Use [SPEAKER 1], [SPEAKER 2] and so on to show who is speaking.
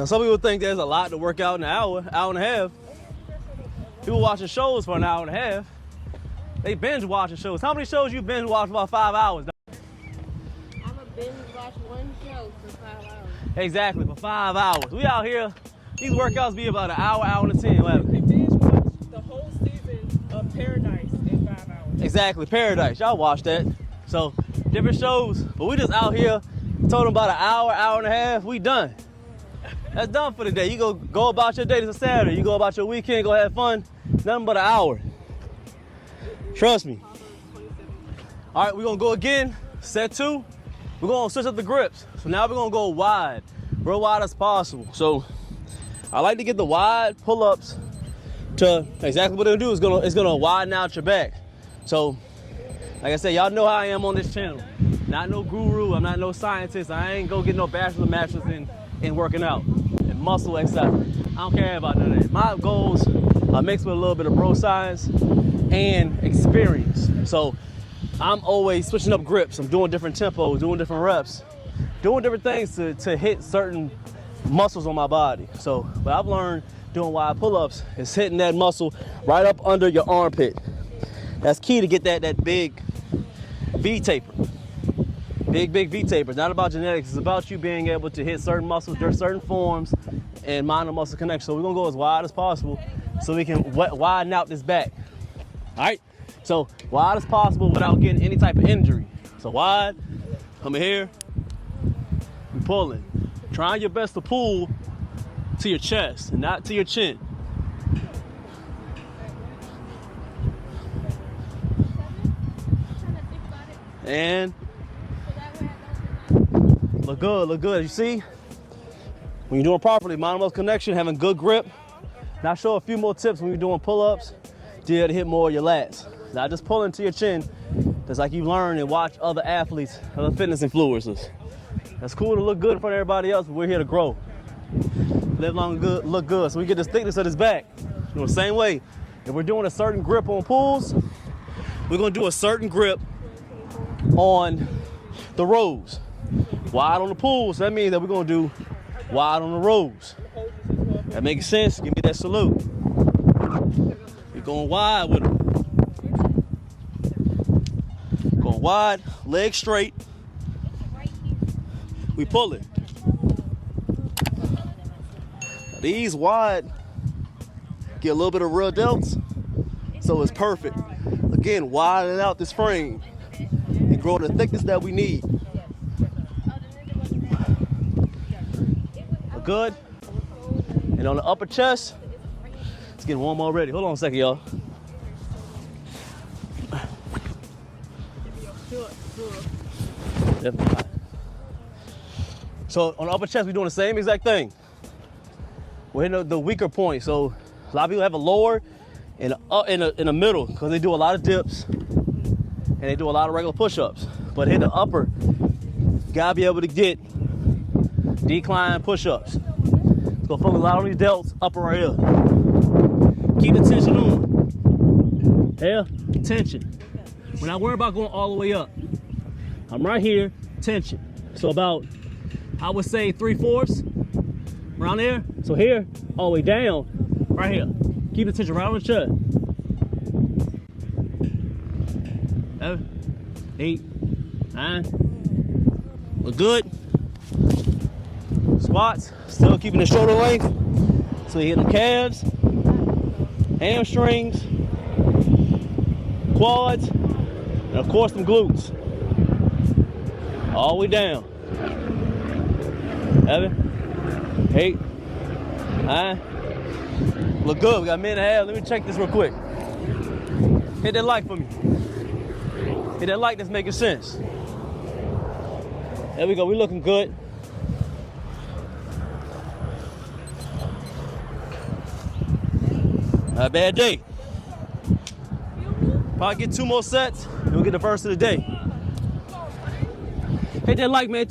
[SPEAKER 1] Now, some people think there's a lot to work out in an hour, hour and a half. People watching shows for an hour and a half. They binge watching shows. How many shows you binge watch for about 5 hours?
[SPEAKER 2] I'm a binge watch one show for 5 hours.
[SPEAKER 1] Exactly, for 5 hours. We out here, these workouts be about an hour, hour and 10.
[SPEAKER 3] You can binge watch the whole season of Paradise in 5 hours.
[SPEAKER 1] Exactly, Paradise. Y'all watch that. So, different shows. But we just out here, told them about an hour, hour and a half. We done. That's done for the day. You go about your day. It's a Saturday. You go about your weekend, go have fun. Nothing but an hour. Trust me. All right, we're going to go again. Set 2. We're going to switch up the grips. So now we're going to go wide. Real wide as possible. So I like to get the wide pull-ups to exactly what it'll do. It's gonna widen out your back. So, like I said, y'all know how I am on this channel. Not no guru. I'm not no scientist. I ain't go get no bachelor's and master's in working out and muscle exercise. I don't care about none of that. My goals are mixed with a little bit of bro science and experience. So I'm always switching up grips. I'm doing different tempos, doing different reps, doing different things to hit certain muscles on my body. So what I've learned doing wide pull-ups is hitting that muscle right up under your armpit. That's key to get that big V taper. Big V taper. It's not about genetics. It's about you being able to hit certain muscles, there's certain forms, and minor muscle connection. So we're gonna go as wide as possible so we can widen out this back. All right? So wide as possible without getting any type of injury. So wide, coming here, and pulling. Trying your best to pull to your chest and not to your chin. And look good, look good. You see? When you're doing properly, minor muscle connection, having good grip. Now I'll show a few more tips when you're doing pull-ups to be able to hit more of your lats. Not just pulling to your chin. That's like you learn and watch other athletes, other fitness influencers. That's cool to look good in front of everybody else, but we're here to grow. Live long and good, look good. So we get the thickness of this back. Do the same way. If we're doing a certain grip on pulls, we're gonna do a certain grip on the rows. Wide on the pulls, that means that we're gonna do wide on the rows. That makes sense? Give me that salute. We're going wide with them. Going wide, legs straight. We pull it. These wide get a little bit of real delts, so it's perfect. Again, widening out this frame and growing the thickness that we need. Good. And on the upper chest, it's getting warm already. Hold on a second, y'all. Yep. So on the upper chest, we're doing the same exact thing. We're hitting the weaker point. So a lot of people have a lower and in the middle because they do a lot of dips and they do a lot of regular push-ups. But hit the upper, you gotta be able to get decline push-ups. It's gonna focus a lot on these delts, upper right here. Keep the tension on. Here, tension. We're not worried about going all the way up. I'm right here, tension. So about, I would say 3/4 around there. So here, all the way down, right here. Keep the tension right on the chest. 7, 8, 9. Look good. Squats, still keeping the shoulder length. So you hit them calves, hamstrings, quads, and of course them glutes. All the way down. 7, 8, 9. Look good. We got a minute and a half. Let me check this real quick. Hit that like for me. Hit that like that's making sense. There we go. We're looking good. Not a bad day. Probably get 2 more sets, and we'll get the first of the day. Hit that like, man.